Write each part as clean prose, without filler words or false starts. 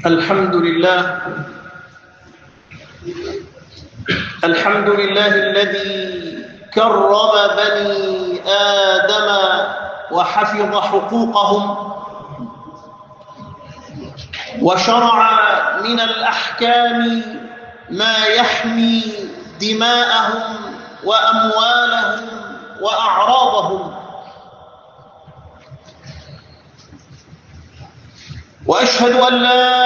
الحمد لله الذي كرم بني آدم وحفظ حقوقهم وشرع من الأحكام ما يحمي دماءهم وأموالهم وأعراضهم، وأشهد أن لا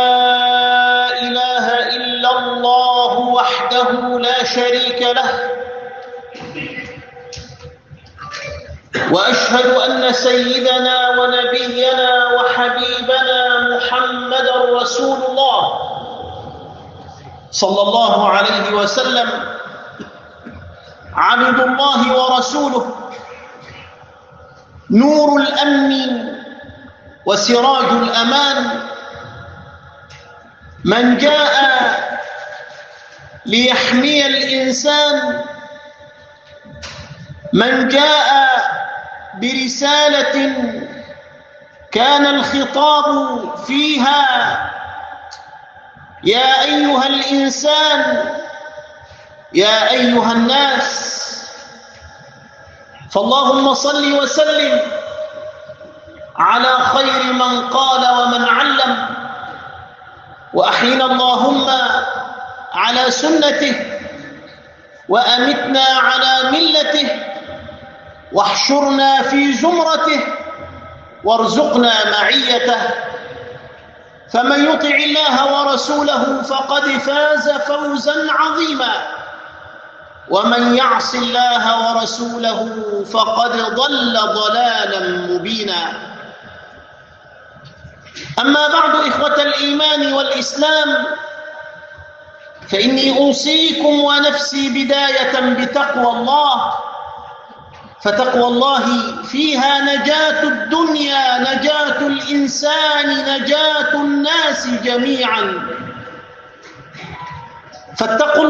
إله إلا الله وحده لا شريك له، وأشهد أن سيدنا ونبينا وحبيبنا محمدًا رسول الله صلى الله عليه وسلم عبد الله ورسوله، نور الأمن وسراج الأمان، من جاء ليحمي الإنسان، من جاء برسالة كان الخطاب فيها يا أيها الإنسان يا أيها الناس. فاللهم صل وسلم على خير من قال ومن علم، وأحينا اللهم على سنته، وأمتنا على ملته، واحشرنا في زمرته، وارزقنا معيته. فمن يطع الله ورسوله فقد فاز فوزا عظيما، ومن يعص الله ورسوله فقد ضل ضلالا مبينا. أما بعد، إخوة الإيمان والإسلام، فإني أوصيكم ونفسي بداية بتقوى الله، فتقوى الله فيها نجاة الدنيا، نجاة الإنسان، نجاة الناس جميعا. فاتقوا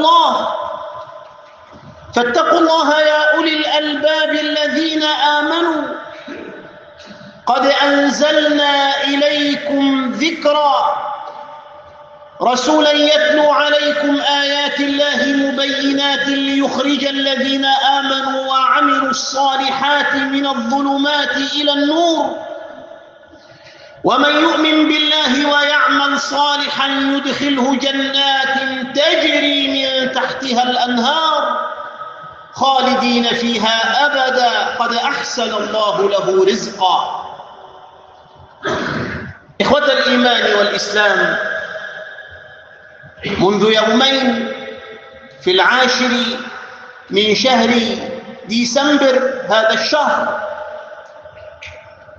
الله يا أولي الألباب الذين آمنوا، قد أنزلنا إليكم ذكرا رسولا يتلو عليكم آيات الله مبينات ليخرج الذين آمنوا وعملوا الصالحات من الظلمات إلى النور، ومن يؤمن بالله ويعمل صالحا يدخله جنات تجري من تحتها الأنهار خالدين فيها أبدا، قد أحسن الله له رزقا. إخوة الإيمان والإسلام، منذ يومين في 10 من شهر ديسمبر هذا الشهر،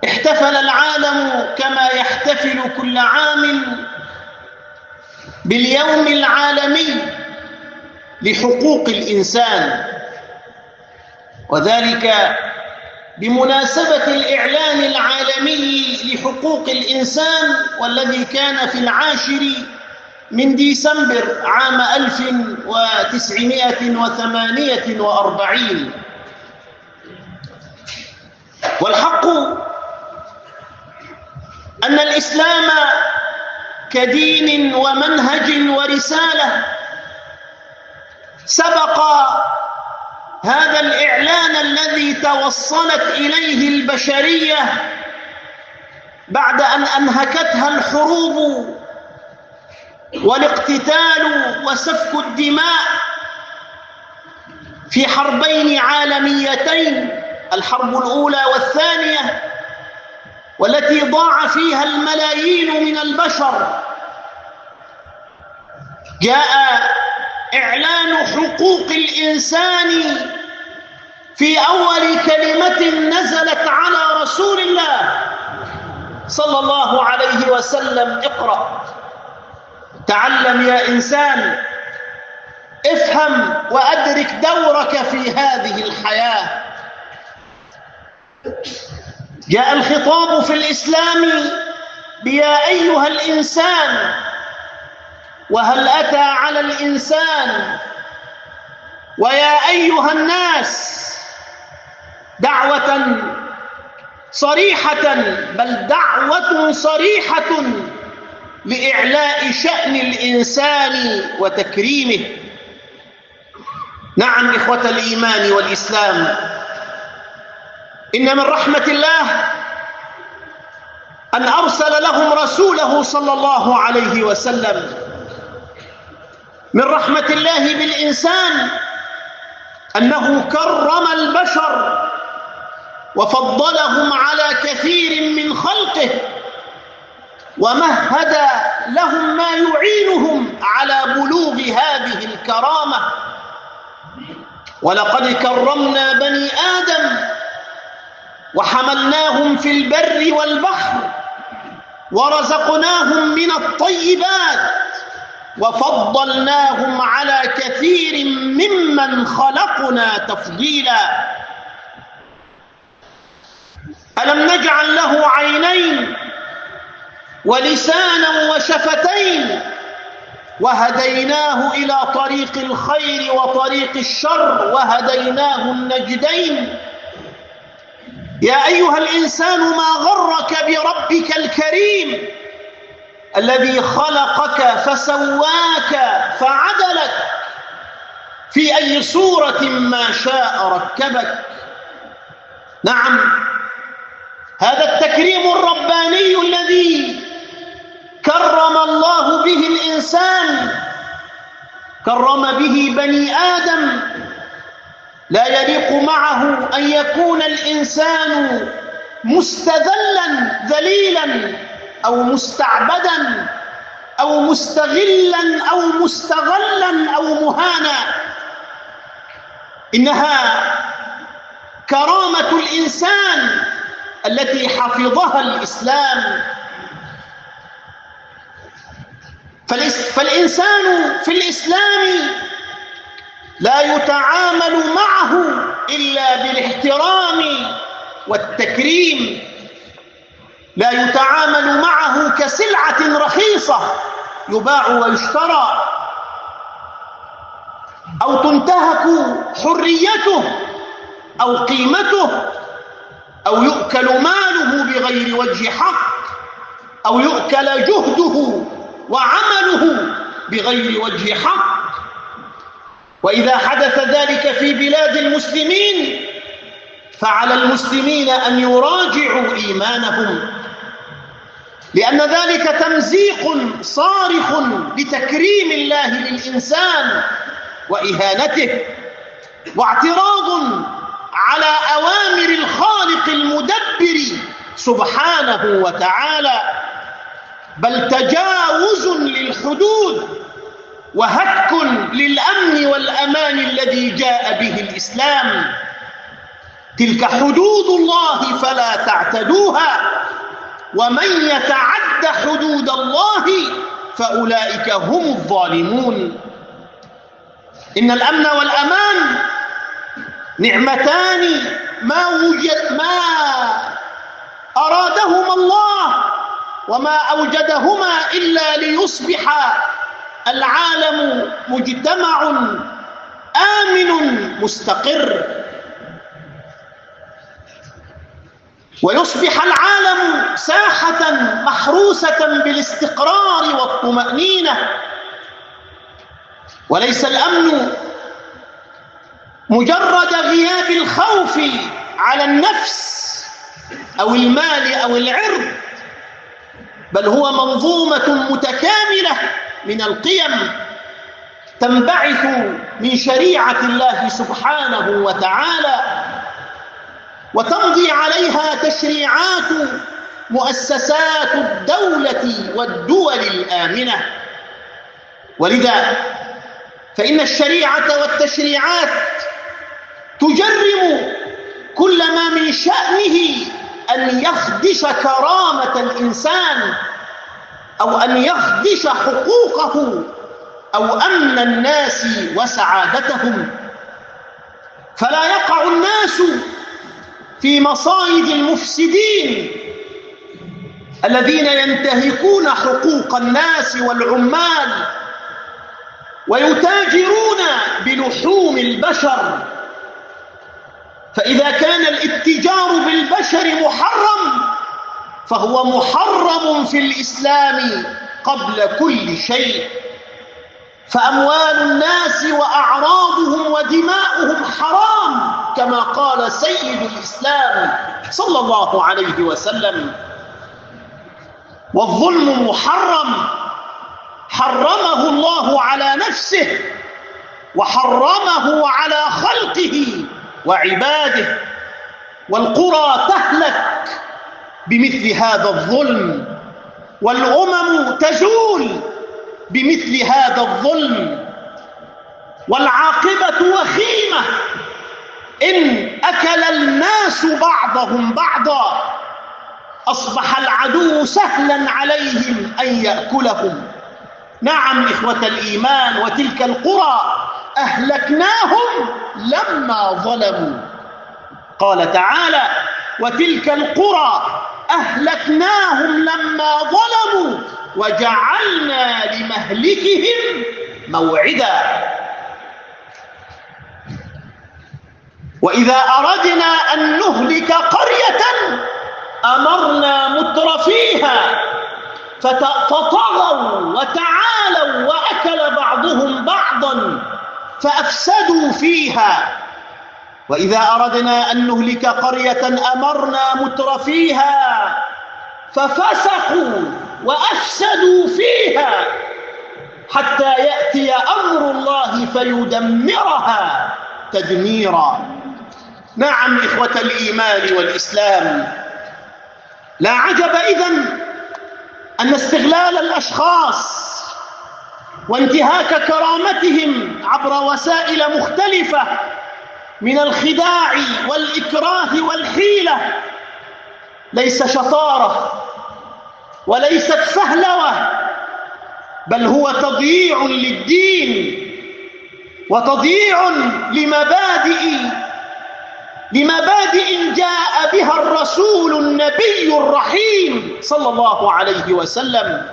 احتفل العالم كما يحتفل كل عام باليوم العالمي لحقوق الإنسان، وذلك بمناسبة الإعلان العالمي لحقوق الإنسان، والذي كان في 10 من ديسمبر عام 1948. والحق أن الإسلام كدين ومنهج ورسالة سبق هذا الإعلان الذي توصلت إليه البشرية بعد أن أنهكتها الحروب والاقتتال وسفك الدماء في حربين عالميتين، الحرب الأولى والثانية، والتي ضاع فيها الملايين من البشر. جاء إعلان حقوق الإنسان في أول كلمة نزلت على رسول الله صلى الله عليه وسلم: اقرأ، تعلم يا إنسان، افهم وأدرك دورك في هذه الحياة. جاء الخطاب في الإسلام بيا أيها الإنسان، وهل أتى على الإنسان ويا أيها الناس دعوة صريحة، بل دعوة صريحة لإعلاء شأن الإنسان وتكريمه. نعم إخوة الإيمان والإسلام، إن من رحمة الله أن أرسل لهم رسوله صلى الله عليه وسلم. من رحمة الله بالإنسان أنه كرم البشر وفضلهم على كثير من خلقه، ومهد لهم ما يعينهم على بلوغ هذه الكرامة. ولقد كرمنا بني آدم وحملناهم في البر والبحر ورزقناهم من الطيبات وفضلناهم على كثير ممن خلقنا تفضيلا. ألم نجعل له عينين ولسانا وشفتين وهديناه إلى طريق الخير وطريق الشر وهديناه النجدين. يا أيها الإنسان ما غرك بربك الكريم الذي خلقك فسواك فعدلك في أي صورة ما شاء ركبك. نعم، هذا التكريم الرباني الذي كرم الله به الإنسان، كرم به بني آدم، لا يليق معه أن يكون الإنسان مستذلا ذليلا أو مستعبدا أو مستغلا أو مستغلا أو مهانا. إنها كرامة الإنسان التي حفظها الإسلام. فالإنسان في الإسلام لا يتعامل معه إلا بالاحترام والتكريم، لا يتعامل معه كسلعة رخيصة يباع ويشترى أو تنتهك حريته أو قيمته أو يؤكل ماله بغير وجه حق أو يؤكل جهده وعمله بغير وجه حق. وإذا حدث ذلك في بلاد المسلمين فعلى المسلمين أن يراجعوا إيمانهم، لأن ذلك تمزيق صارخ لتكريم الله للإنسان وإهانته، واعتراض على أوامر الخالق المدبر سبحانه وتعالى، بل تجاوز للحدود وهتك للأمن والأمان الذي جاء به الإسلام. تلك حدود الله فلا تعتدوها، ومن يتعد حدود الله فأولئك هم الظالمون. إن الأمن والأمان نعمتان ما أرادهما الله وما أوجدهما إلا ليصبح العالم مجتمع آمن مستقر، ويصبح العالم ساحة محروسة بالاستقرار والطمأنينة. وليس الأمن مجرد غياب الخوف على النفس أو المال أو العرض، بل هو منظومة متكاملة من القيم تنبعث من شريعة الله سبحانه وتعالى، وتمضي عليها تشريعات مؤسسات الدولة والدول الآمنة. ولذا فإن الشريعة والتشريعات تجرم كل ما من شأنه أن يخدش كرامة الإنسان أو أن يخدش حقوقه أو أمن الناس وسعادتهم. فلا يقع الناس في مصائد المفسدين الذين ينتهكون حقوق الناس والعمال ويتاجرون بلحوم البشر. فإذا كان الاتجار بالبشر محرم، فهو محرم في الإسلام قبل كل شيء، فأموال الناس وأعراضهم ودماؤهم حرام كما قال سيد الإسلام صلى الله عليه وسلم. والظلم محرم، حرمه الله على نفسه وحرمه على خلقه وعباده، والقرى تهلك بمثل هذا الظلم، والأمم تزول بمثل هذا الظلم، والعاقبة وخيمة إن أكل الناس بعضهم بعضا أصبح العدو سهلا عليهم أن يأكلهم. نعم إخوة الإيمان، وتلك القرى أهلكناهم لما ظلموا. قال تعالى: وتلك القرى أهلكناهم لما ظلموا وجعلنا لمهلكهم موعدا. وإذا أردنا أن نهلك قرية أمرنا مترفيها فطغوا وتعالوا وأكل بعضهم بعضا فأفسدوا فيها. وإذا أردنا أن نهلك قرية أمرنا مترفيها ففسقوا وأفسدوا فيها حتى يأتي أمر الله فيدمرها تدميرا. نعم إخوة الإيمان والإسلام، لا عجب إذن أن استغلال الأشخاص وانتهاك كرامتهم عبر وسائل مختلفة من الخداع والإكراه والحيلة ليس شطارة وليست فهلوة، بل هو تضييع للدين وتضييع لمبادئ جاء بها الرسول النبي الرحيم صلى الله عليه وسلم.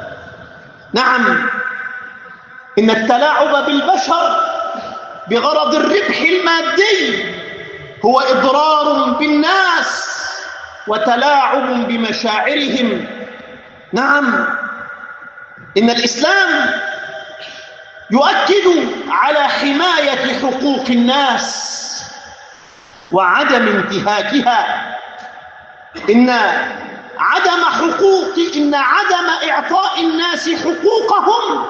نعم، إن التلاعب بالبشر بغرض الربح المادي هو إضرار بالناس وتلاعب بمشاعرهم. نعم، إن الإسلام يؤكد على حماية حقوق الناس وعدم انتهاكها. إن عدم إعطاء الناس حقوقهم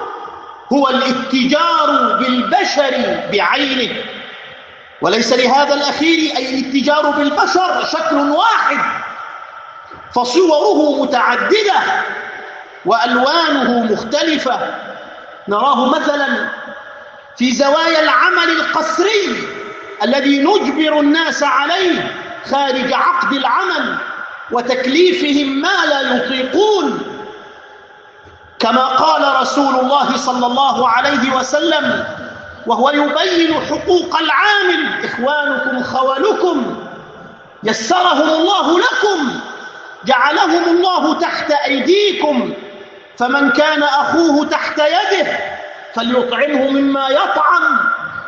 هو الاتجار بالبشر بعينه، وليس لهذا الأخير أي الاتجار بالبشر شكل واحد، فصوره متعددة وألوانه مختلفة. نراه مثلا في زوايا العمل القسري الذي نجبر الناس عليه خارج عقد العمل وتكليفهم ما لا يطيقون، كما قال رسول الله صلى الله عليه وسلم وهو يبين حقوق العامل: إخوانكم خولكم يسرهم الله لكم جعلهم الله تحت أيديكم، فمن كان أخوه تحت يده فليطعمه مما يطعم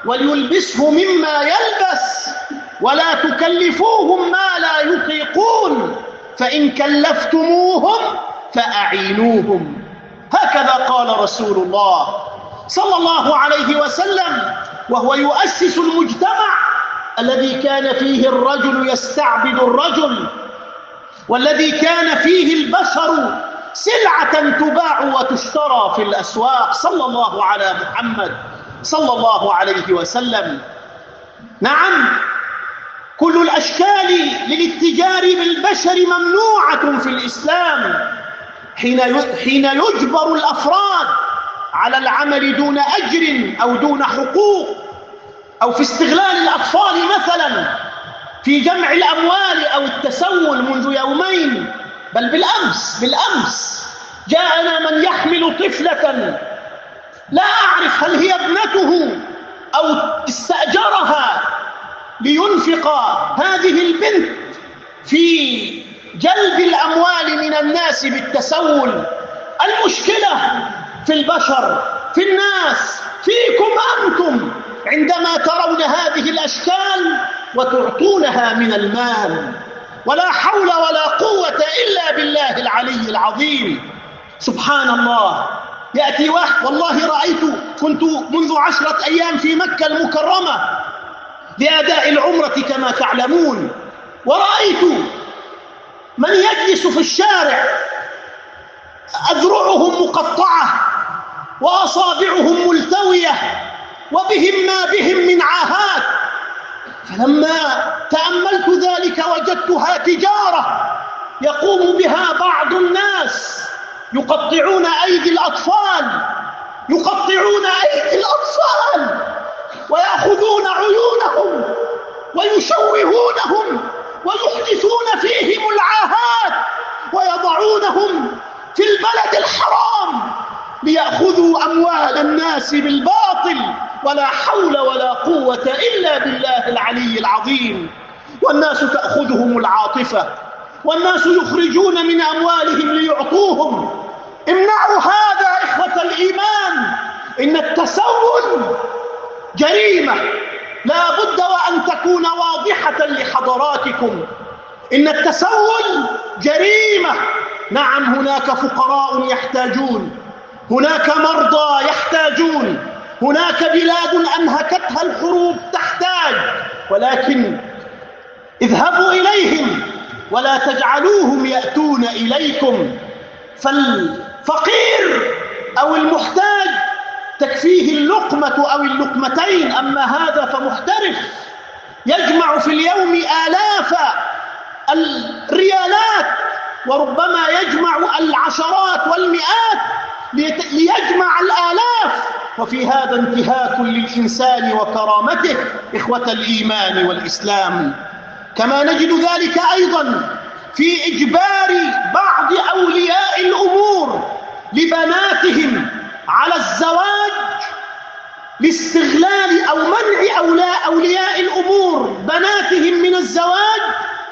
وليلبسه مما يلبس ولا تكلفوهم ما لا يطيقون، فإن كلفتموهم فأعينوهم. هكذا قال رسول الله صلى الله عليه وسلم وهو يؤسس المجتمع الذي كان فيه الرجل يستعبد الرجل، والذي كان فيه البشر سلعة تباع وتشترى في الأسواق، صلى الله على محمد صلى الله عليه وسلم. نعم، كل الأشكال للاتجار بالبشر ممنوعة في الإسلام حين يجبر الأفراد على العمل دون أجر أو دون حقوق، أو في استغلال الأطفال مثلا في جمع الأموال أو التسول. منذ يومين بل بالأمس جاءنا من يحمل طفلة لا أعرف هل هي ابنته أو استأجرها لينفق هذه البنت في جلب الأموال من الناس بالتسول. المشكلة في البشر، في الناس، فيكم أنتم عندما ترون هذه الأشكال وتعطونها من المال. ولا حول ولا قوة إلا بالله العلي العظيم. سبحان الله. يأتي واحد، والله كنت منذ 10 أيام في مكة المكرمة لأداء العمرة كما تعلمون، ورأيت من يجلس في الشارع أذرعهم مقطعة وأصابعهم ملتوية وبهم ما بهم من عاهات. فلما تأملت ذلك وجدتها تجارة يقوم بها بعض الناس، يقطعون أيدي الأطفال، ويأخذون عيونهم ويشوهونهم ويحدثون فيهم العاهات ويضعونهم في البلد الحرام ليأخذوا أموال الناس بالباطل. ولا حول ولا قوة إلا بالله العلي العظيم. والناس تأخذهم العاطفة، والناس يخرجون من أموالهم ليعطوهم. امنعوا هذا إخوة الإيمان. إن التسول جريمة لا بد وأن تكون واضحة لحضراتكم. إن التسول جريمة. نعم، هناك فقراء يحتاجون، هناك مرضى يحتاجون، هناك بلاد أنهكتها الحروب تحتاج، ولكن اذهبوا إليهم ولا تجعلوهم يأتون إليكم. فالفقير أو المحتاج تكفيه اللقمة أو اللقمتين، أما هذا فمحترف يجمع في اليوم آلاف الريالات، وربما يجمع العشرات والمئات ليجمع الآلاف. وفي هذا انتهاك للإنسان وكرامته إخوة الإيمان والإسلام. كما نجد ذلك أيضا في إجبار بعض أولياء الأمور لبناتهم على الزواج لاستغلال أو منع أولياء الأمور بناتهم من الزواج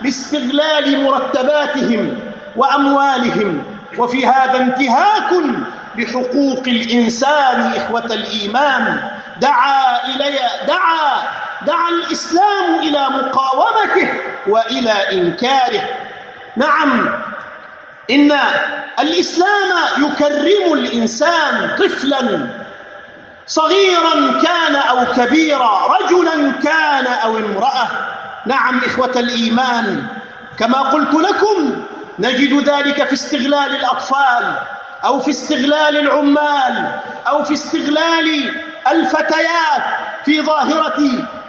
لاستغلال مرتباتهم وأموالهم. وفي هذا انتهاك بحقوق الإنسان إخوة الإيمان. دعا الإسلام إلى مقاومته وإلى إنكاره. نعم، إن الإسلام يكرم الإنسان، طفلا صغيرا كان أو كبيرا، رجلا كان أو امرأة. نعم إخوة الإيمان، كما قلت لكم نجد ذلك في استغلال الأطفال، أو في استغلال العمال، أو في استغلال الفتيات، في ظاهرة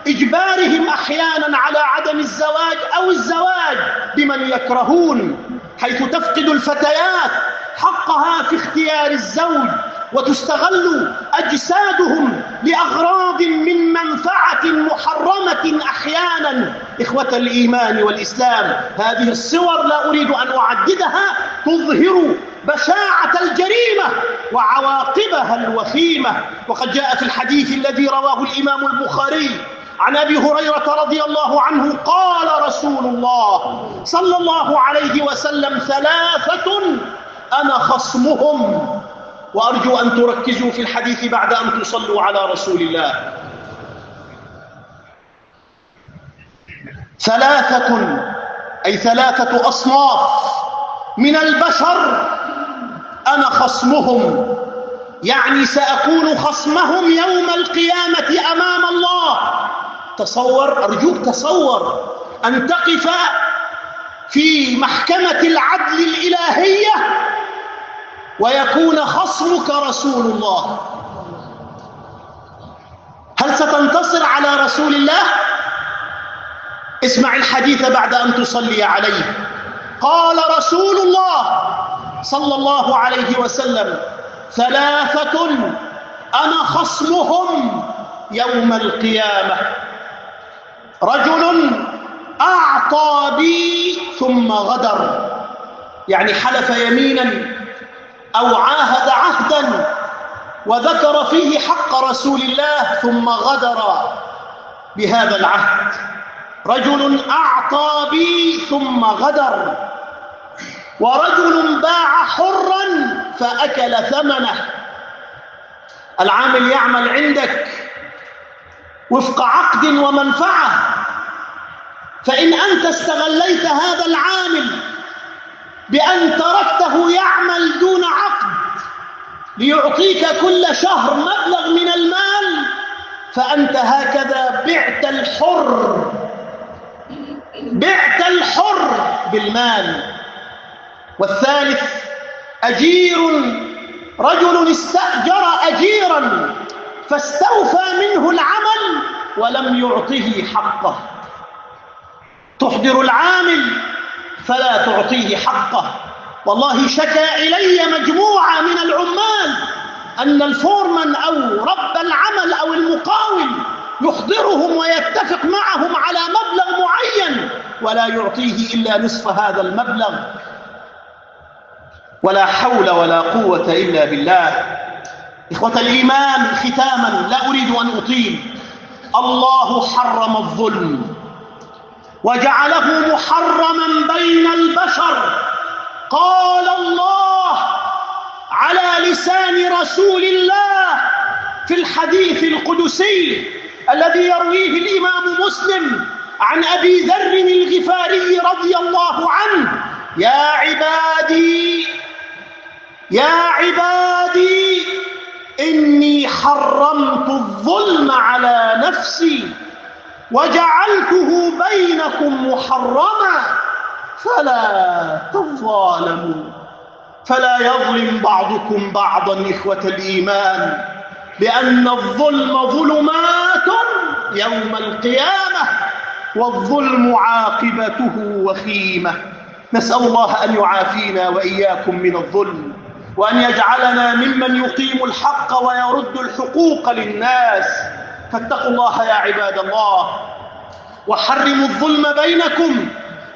إجبارهم أحيانا على عدم الزواج أو الزواج بمن يكرهون، حيث تفقد الفتيات حقها في اختيار الزوج وتستغل أجسادهم لأغراض من منفعة محرمة أحيانا. إخوة الإيمان والإسلام، هذه الصور لا أريد أن أعددها، تظهر بشاعة الجريمة وعواقبها الوخيمة. وقد جاء في الحديث الذي رواه الإمام البخاري عن أبي هريرة رضي الله عنه قال رسول الله صلى الله عليه وسلم: 3 أنا خصمهم. وأرجو أن تركزوا في الحديث بعد أن تصلوا على رسول الله. 3 أي 3 أصناف من البشر أنا خصمهم، يعني سأكون خصمهم يوم القيامة أمام الله. تصور، أرجوك تصور أن تقف في محكمة العدل الإلهية ويكون خصمك رسول الله. هل ستنتصر على رسول الله؟ اسمع الحديث بعد أن تصلي عليه. قال رسول الله صلى الله عليه وسلم: 3 أنا خصمهم يوم القيامة: رجل أعطى بي ثم غدر، يعني حلف يمينا أو عاهد عهدا وذكر فيه حق رسول الله ثم غدر بهذا العهد. رجل أعطى بي ثم غدر، ورجل باع حرا فأكل ثمنه. العامل يعمل عندك وفق عقد ومنفعة، فإن أنت استغليت هذا العامل بأن تركته يعمل دون عقد ليعطيك كل شهر مبلغ من المال، فأنت هكذا بعت الحر بالمال. والثالث أجير، رجل استأجر أجيرا فاستوفى منه العمل ولم يعطه حقه. تحضر العامل فلا تعطيه حقه. والله شكى إلي مجموعة من العمال أن الفورمان أو رب العمل أو المقاول يحضرهم ويتفق معهم على مبلغ معين ولا يعطيه إلا نصف هذا المبلغ. ولا حول ولا قوة إلا بالله. إخوة الإيمان، ختاما لا أريد أن أطيل، الله حرم الظلم وجعله محرما بين البشر. قال الله على لسان رسول الله في الحديث القدسي الذي يرويه الإمام مسلم عن أبي ذر الغفاري رضي الله عنه: يا عبادي إني حرمت الظلم على نفسي وجعلته بينكم محرما فلا تظالموا. فلا يظلم بعضكم بعضا إخوة الإيمان، لأن الظلم ظلمات يوم القيامة، والظلم عاقبته وخيمة. نسأل الله أن يعافينا وإياكم من الظلم، وأن يجعلنا ممن يقيم الحق ويرد الحقوق للناس. فاتقوا الله يا عباد الله، وحرموا الظلم بينكم،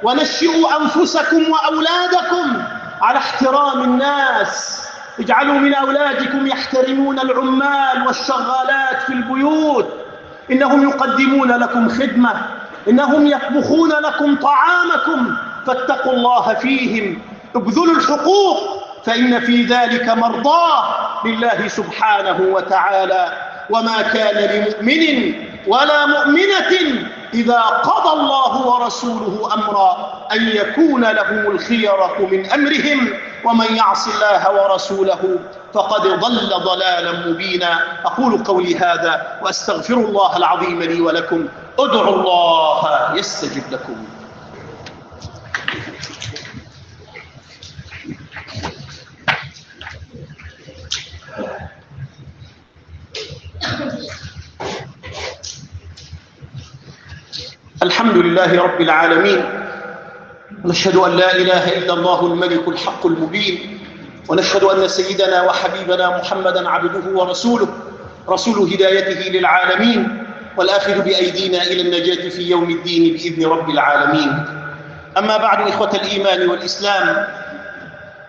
ونشئوا أنفسكم وأولادكم على احترام الناس. اجعلوا من أولادكم يحترمون العمال والشغالات في البيوت، إنهم يقدمون لكم خدمة، إنهم يطبخون لكم طعامكم، فاتقوا الله فيهم. ابذلوا الحقوق، فإن في ذلك مرضاه لله سبحانه وتعالى. وما كان لمؤمن ولا مؤمنة إذا قضى الله ورسوله أمرا أن يكون لهم الخيرة من أمرهم، ومن يعص الله ورسوله فقد ضل ضلالا مبينا. أقول قولي هذا وأستغفر الله العظيم لي ولكم. ادعوا الله يستجب لكم. الحمد لله رب العالمين، ونشهد أن لا إله إلا الله الملك الحق المبين، ونشهد أن سيدنا وحبيبنا محمدا عبده ورسوله، رسول هدايته للعالمين، والآخذ بأيدينا إلى النجاة في يوم الدين بإذن رب العالمين. أما بعد، إخوة الإيمان والإسلام،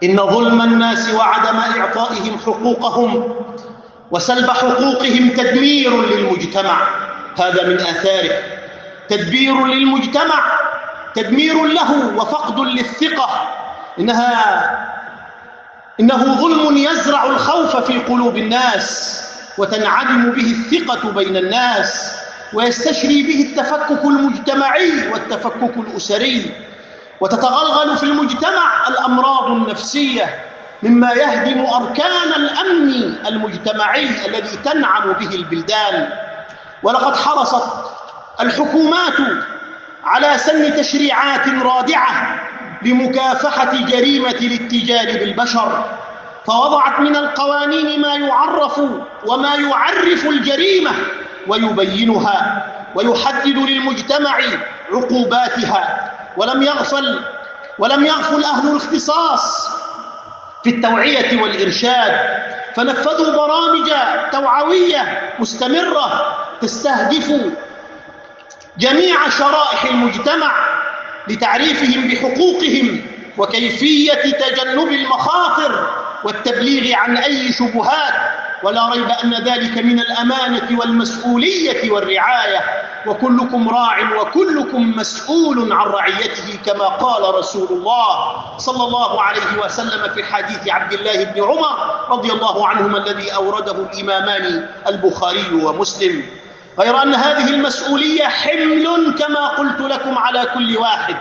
إن ظلم الناس وعدم إعطائهم حقوقهم وسلب حقوقهم تدمير للمجتمع. هذا من آثاره، تدبير للمجتمع، تدمير له وفقد للثقة. إنه ظلم يزرع الخوف في قلوب الناس، وتنعدم به الثقة بين الناس، ويستشري به التفكك المجتمعي والتفكك الأسري، وتتغلغل في المجتمع الأمراض النفسية، مما يهدم أركان الأمن المجتمعي الذي تنعم به البلدان. ولقد حرصت الحكومات على سن تشريعات رادعة لمكافحة جريمة الاتجار بالبشر، فوضعت من القوانين ما يعرف وما يعرف الجريمة ويبينها ويحدد للمجتمع عقوباتها. ولم يغفل أهل الاختصاص في التوعية والإرشاد، فنفذوا برامج توعوية مستمرة تستهدف جميع شرائح المجتمع لتعريفهم بحقوقهم وكيفية تجنب المخاطر والتبليغ عن أي شبهات. ولا ريب أن ذلك من الأمانة والمسؤولية والرعاية، وكلكم راع وكلكم مسؤول عن رعيته، كما قال رسول الله صلى الله عليه وسلم في حديث عبد الله بن عمر رضي الله عنهما الذي أورده الإمامان البخاري ومسلم. غير أن هذه المسؤولية حمل كما قلت لكم على كل واحد،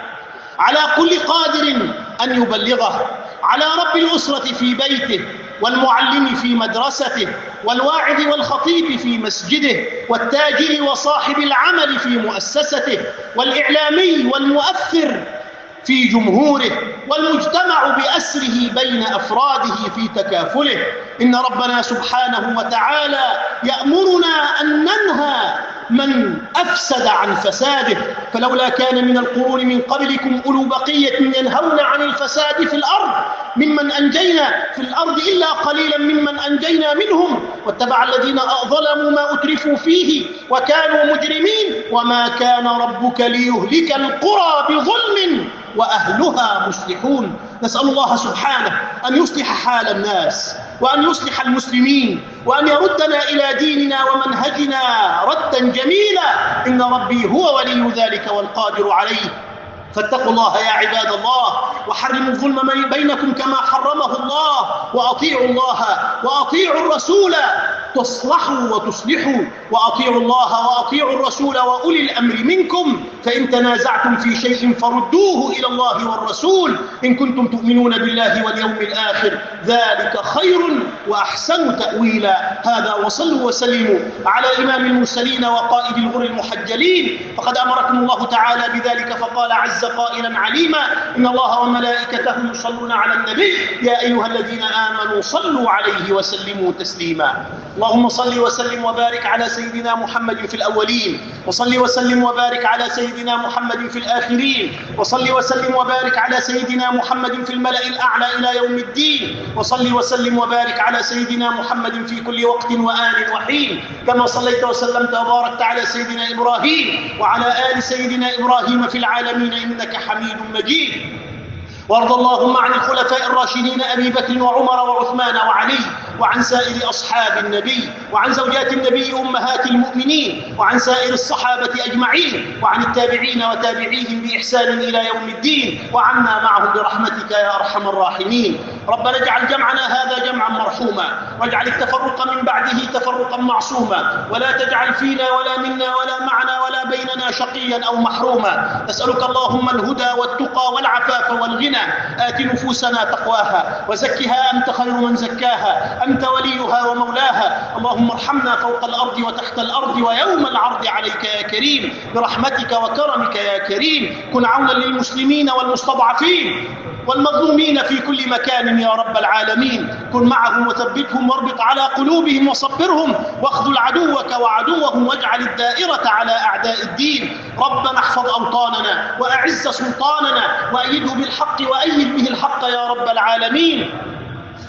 على كل قادر أن يبلغه، على رب الأسرة في بيته، والمعلم في مدرسته، والواعظ والخطيب في مسجده، والتاجر وصاحب العمل في مؤسسته، والإعلامي والمؤثر في جمهوره، والمجتمع بأسره بين أفراده في تكافله. إن ربنا سبحانه وتعالى يأمرنا أن ننهى من أفسد عن فساده، فلولا كان من القرون من قبلكم أولو بقية ينهون عن الفساد في الأرض ممن أنجينا في الأرض إلا قليلا ممن أنجينا منهم واتبع الذين ظلموا ما أترفوا فيه وكانوا مجرمين وما كان ربك ليهلك القرى بظلم وأهلها مصلحون. نسأل الله سبحانه أن يصلح حال الناس وأن يصلح المسلمين وأن يردنا إلى ديننا ومنهجنا ردا جميلا، إن ربي هو ولي ذلك والقادر عليه. فاتقوا الله يا عباد الله وحرموا الظلم بينكم كما حرمه الله، وأطيعوا الله وأطيعوا الرسول تصلحوا وتصلحوا، وأطيعوا الله وأطيعوا الرسول وأولي الأمر منكم، فإن تنازعتم في شيء فردوه إلى الله والرسول إن كنتم تؤمنون بالله واليوم الآخر، ذلك خير وأحسن تأويلا. هذا وصلوا وسلموا على إمام المرسلين وقائد الغر المحجلين، فقد أمركم الله تعالى بذلك فقال عز قائلا عليما: إن الله وملائكته يصلون على النبي يا أيها الذين آمنوا صلوا عليه وسلموا تسليما. اللهم صل وسلم وبارك على سيدنا محمد في الأولين، وصل وسلم وبارك على سيدنا محمد في الآخرين، وصل وسلم وبارك على سيدنا محمد في الملأ الأعلى إلى يوم الدين، وصل وسلم وبارك على سيدنا محمد في كل وقت وآن وحين، كما صليت وسلمت وباركت على سيدنا إبراهيم وعلى آل سيدنا إبراهيم في العالمين إنك حميد مجيد. وارض اللهم عن الخلفاء الراشدين أبي بكر وعمر وعثمان وعلي، وعن سائر أصحاب النبي، وعن زوجات النبي أمهات المؤمنين، وعن سائر الصحابة أجمعين، وعن التابعين وتابعيهم بإحسان إلى يوم الدين، وعنا معهم برحمتك يا أرحم الراحمين. ربنا اجعل جمعنا هذا جمعا مرحوما، واجعل التفرق من بعده تفرقا معصوما، ولا تجعل فينا ولا منا ولا معنا ولا بيننا شقيا أو محروما. نسألك اللهم الهدى والتقى والعفاف والغنى. آت نفوسنا تقواها وزكها أنت خير من زكاها، أنت وليها ومولاها. اللهم ارحمنا فوق الأرض وتحت الأرض ويوم العرض عليك يا كريم، برحمتك وكرمك يا كريم. كن عونا للمسلمين والمستضعفين والمظلومين في كل مكان يا رب العالمين. كن معهم وثبتهم واربط على قلوبهم وصبرهم، واخذل عدوك وعدوهم واجعل الدائرة على أعداء الدين. ربنا احفظ أوطاننا وأعز سلطاننا وأيده بالحق وأيد به الحق يا رب العالمين.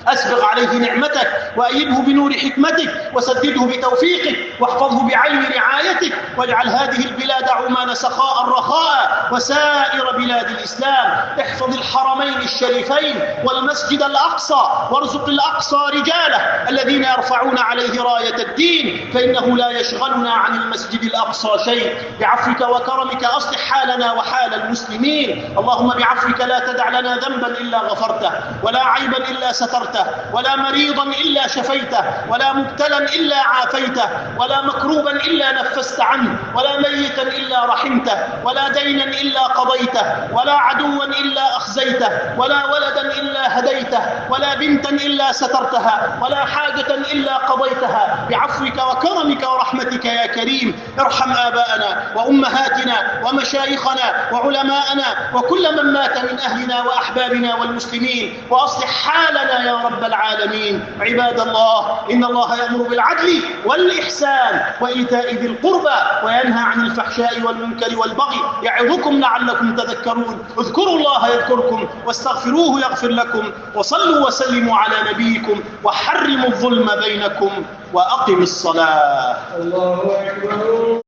أسبغ عليه نعمتك وأيده بنور حكمتك وسدده بتوفيقك واحفظه بعين رعايتك، واجعل هذه البلاد عمان سخاء رخاء وسائر بلاد الإسلام. احفظ الحرمين الشريفين والمسجد الأقصى، وارزق الأقصى رجاله الذين يرفعون عليه راية الدين، فإنه لا يشغلنا عن المسجد الأقصى شيء. بعفوك وكرمك أصلح حالنا وحال المسلمين. اللهم بعفوك لا تدع لنا ذنبا إلا غفرته، ولا عيبا إلا سترته، ولا مريضا إلا شفيته، ولا مبتلا إلا عافيته، ولا مكروبا إلا نفست عنه، ولا ميتا إلا رحمته، ولا دينا إلا قضيته، ولا عدوا إلا أخزيته، ولا ولدا إلا هديته، ولا بنتا إلا سترتها، ولا حاجة إلا قضيتها. بعفوك وكرمك ورحمتك يا كريم ارحم آباءنا وأمهاتنا ومشايخنا وعلماءنا وكل من مات من أهلنا وأحبابنا والمسلمين، وأصلح حالنا يا رب العالمين. عباد الله، إن الله يأمر بالعدل والإحسان وإيتاء ذي القربى وينهى عن الفحشاء والمنكر والبغي يعظكم لعلكم تذكرون. اذكروا الله يذكركم واستغفروه يغفر لكم، وصلوا وسلموا على نبيكم، وحرموا الظلم بينكم، وأقم الصلاة. الله أكبر.